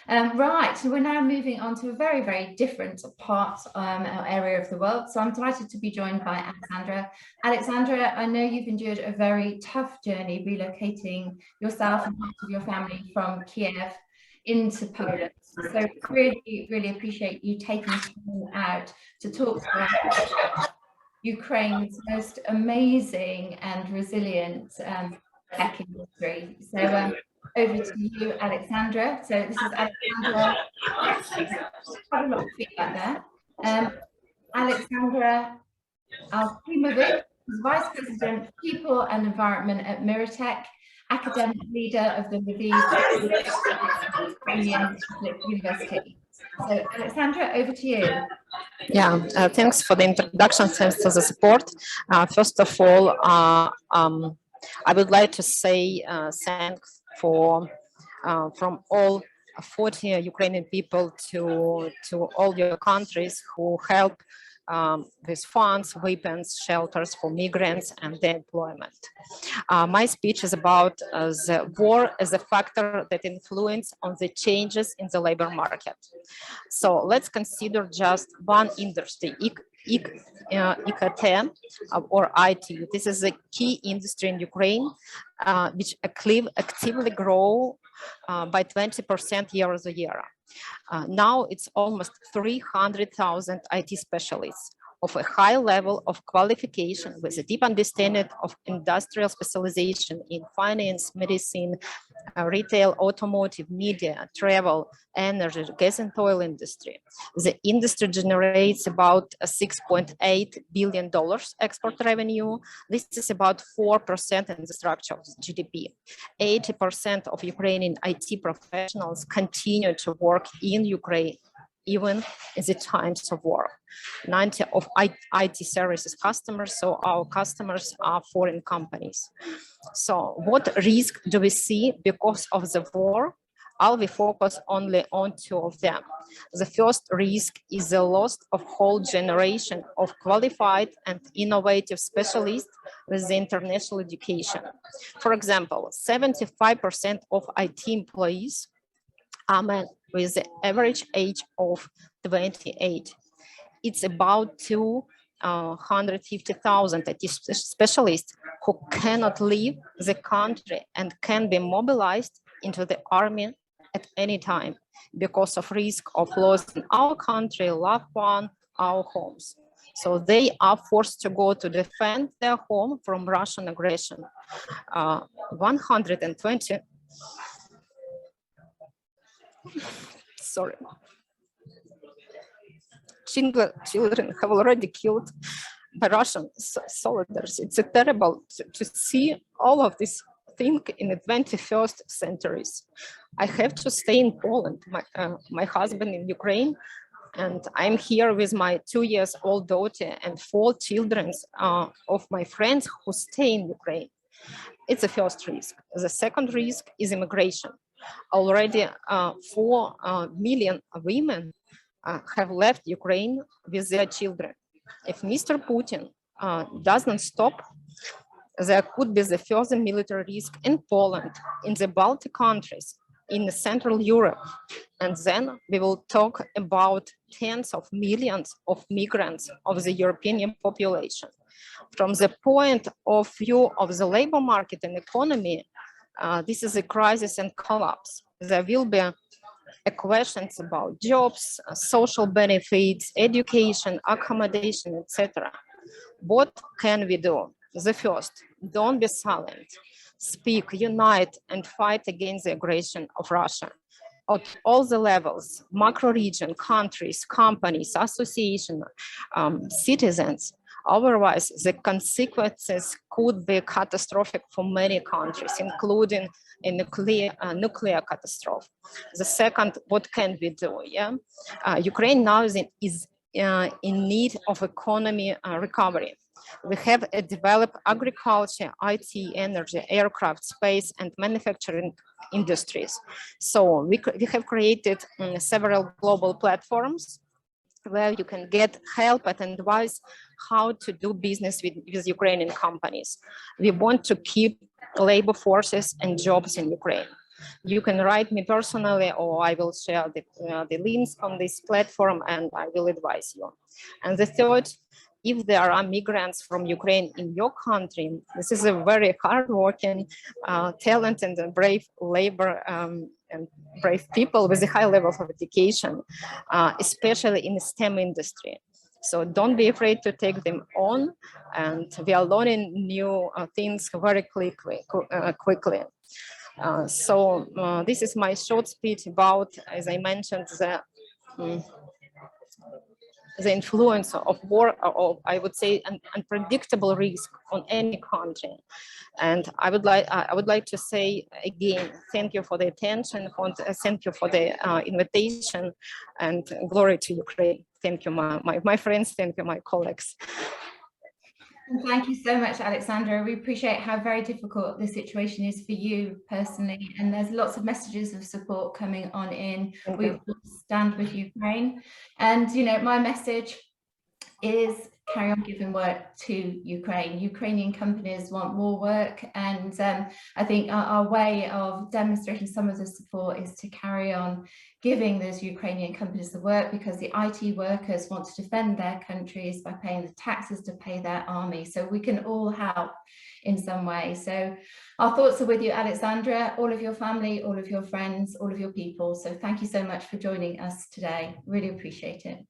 Right, so we're now moving on to a very, very different part area of the world. So I'm delighted to be joined by Alexandra. Alexandra, I know you've endured a very tough journey relocating yourself and part of your family from Kiev into Poland. So really, really appreciate you taking time out to talk to us. Ukraine's most amazing and resilient tech industry. So over to you, Alexandra. So this is Alexandra. Quite a lot of feedback there. Alexandra Alkhimovich is Vice President, People and Environment at Miratech, Academic Leader of the Lviv Ukrainian Catholic University. So Alexandra, over to you. Yeah, thanks for the introduction, thanks for the support. First of all, I would like to say thanks from all 40 Ukrainian people to all your countries who help with funds, weapons, shelters for migrants and their employment. My speech is about the war as a factor that influences on the changes in the labor market. So let's consider just one industry, IKT or IT. This is a key industry in Ukraine, which actively grow by 20% year-over-year. Now it's almost 300,000 IT specialists of a high level of qualification with a deep understanding of industrial specialization in finance, medicine, retail, automotive, media, travel, energy, gas and oil industry. The industry generates about $6.8 billion export revenue. This is about 4% in the structure of the GDP. 80% of Ukrainian IT professionals continue to work in Ukraine, even in the times of war. 90% of IT services customers, so our customers are foreign companies. So what risk do we see because of the war? I'll be focused only on two of them. The first risk is the loss of whole generation of qualified and innovative specialists with the international education. For example, 75% of IT employees are men with the average age of 28. It's about 250,000 IT specialists who cannot leave the country and can be mobilized into the army at any time because of risk of losing our country, loved one, our homes. So they are forced to go to defend their home from Russian aggression. 120. Sorry. Children have already killed by Russian soldiers. It's terrible to see all of this thing in the 21st centuries. I have to stay in Poland, my husband in Ukraine, and I'm here with my 2-year-old daughter and 4 children of my friends who stay in Ukraine. It's the first risk. The second risk is immigration. Already 4 million women have left Ukraine with their children. If Mr. Putin doesn't stop, there could be the further military risk in Poland, in the Baltic countries, in Central Europe. And then we will talk about tens of millions of migrants of the European population. From the point of view of the labor market and economy, this is a crisis and collapse. There will be questions about jobs, social benefits, education, accommodation, etc. What can we do? The first, don't be silent. Speak, unite, and fight against the aggression of Russia. At all the levels, macro region, countries, companies, associations, citizens. Otherwise, the consequences could be catastrophic for many countries, including a nuclear catastrophe. The second, what can we do? Ukraine now is in need of economy recovery. We have developed agriculture, IT, energy, aircraft, space, and manufacturing industries. So we have created several global platforms where you can get help and advice how to do business with Ukrainian companies. We want to keep labor forces and jobs in Ukraine. You can write me personally, or I will share the links on this platform and I will advise you. And the third, if there are migrants from Ukraine in your country, this is a very hardworking, talented and brave labor and brave people with a high level of education, especially in the STEM industry. So don't be afraid to take them on, and we are learning new things very quickly. This is my short speech about, as I mentioned, the influence of war, or I would say an unpredictable risk on any country. And I would like to say again, thank you for the attention, thank you for the invitation, and glory to Ukraine. Thank you, my friends, thank you, my colleagues. And thank you so much, Alexandra. We appreciate how very difficult the situation is for you personally, and there's lots of messages of support coming on in. We will stand with Ukraine, and my message is carry on giving work to Ukraine. Ukrainian companies want more work, and I think our way of demonstrating some of the support is to carry on giving those Ukrainian companies the work, because the IT workers want to defend their countries by paying the taxes to pay their army. So we can all help in some way. So our thoughts are with you, Alexandra, all of your family, all of your friends, all of your people. So thank you so much for joining us today. Really appreciate it.